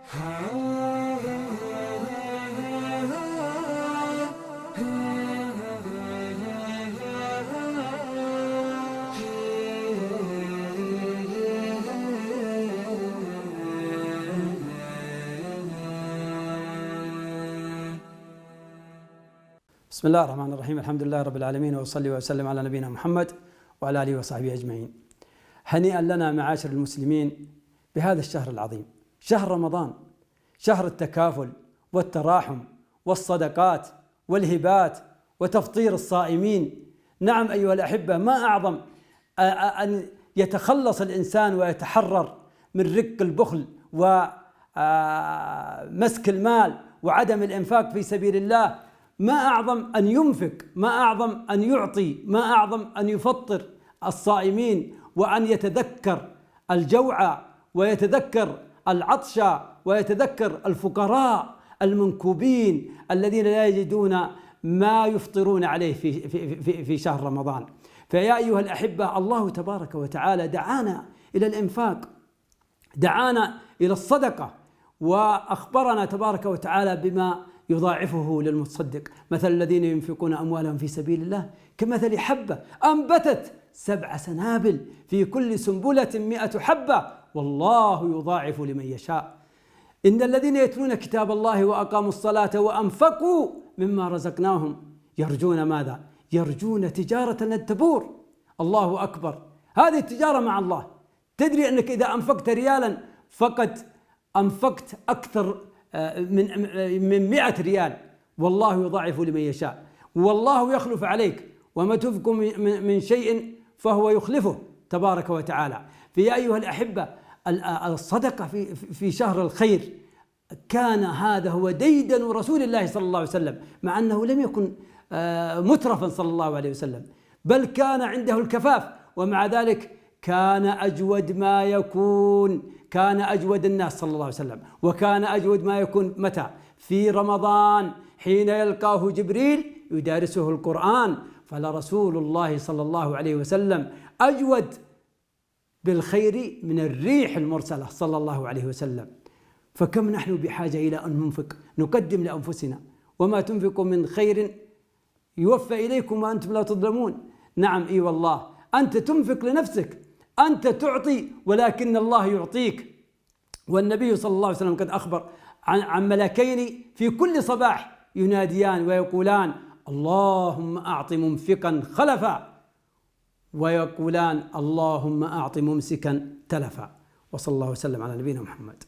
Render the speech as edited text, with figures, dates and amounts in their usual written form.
بسم الله الرحمن الرحيم. الحمد لله رب العالمين، وأصلي وأسلم على نبينا محمد وعلى آله وصحبه أجمعين. هنيئا لنا معاشر المسلمين بهذا الشهر العظيم، شهر رمضان، شهر التكافل والتراحم والصدقات والهبات وتفطير الصائمين. نعم أيها الأحبة، ما أعظم أن يتخلص الإنسان ويتحرر من رق البخل ومسك المال وعدم الإنفاق في سبيل الله. ما أعظم أن ينفق، ما أعظم أن يعطي، ما أعظم أن يفطر الصائمين، وأن يتذكر الجوع ويتذكر العطش ويتذكر الفقراء المنكوبين الذين لا يجدون ما يفطرون عليه في شهر رمضان. فيا أيها الأحبة، الله تبارك وتعالى دعانا إلى الإنفاق، دعانا إلى الصدقة، وأخبرنا تبارك وتعالى بما يضاعفه للمتصدق. مثل الذين ينفقون أموالهم في سبيل الله كمثل حبة أنبتت 7 سنابل في كل سنبلة 100 حبة والله يضاعف لمن يشاء. إن الذين يتلون كتاب الله وأقاموا الصلاة وأنفقوا مما رزقناهم يرجون ماذا؟ يرجون تجارة لن تبور. الله أكبر، هذه التجارة مع الله. تدري أنك إذا أنفقت ريالا فقد أنفقت أكثر من 100 ريال، والله يضاعف لمن يشاء، والله يخلف عليك، وما تنفقوا من شيء فهو يخلفه تبارك وتعالى. فيا أيها الأحبة، الصدقة في شهر الخير كان هذا هو ديدن رسول الله صلى الله عليه وسلم، مع أنه لم يكن مترفا صلى الله عليه وسلم، بل كان عنده الكفاف، ومع ذلك كان أجود ما يكون، كان أجود الناس صلى الله عليه وسلم. وكان أجود ما يكون متى؟ في رمضان، حين يلقاه جبريل يدارسه القرآن. فلرسول الله صلى الله عليه وسلم أجود بالخير من الريح المرسلة صلى الله عليه وسلم. فكم نحن بحاجة إلى أن ننفق، نقدم لأنفسنا. وما تنفقوا من خير يوفى إليكم وأنتم لا تظلمون. نعم إي والله، أنت تنفق لنفسك، أنت تعطي، ولكن الله يعطيك. والنبي صلى الله عليه وسلم قد أخبر عن ملكين في كل صباح يناديان ويقولان اللهم أعط ممسكا خلفا، ويقولان اللهم أعط ممسكا تلفا. وصلى الله وسلم على نبينا محمد.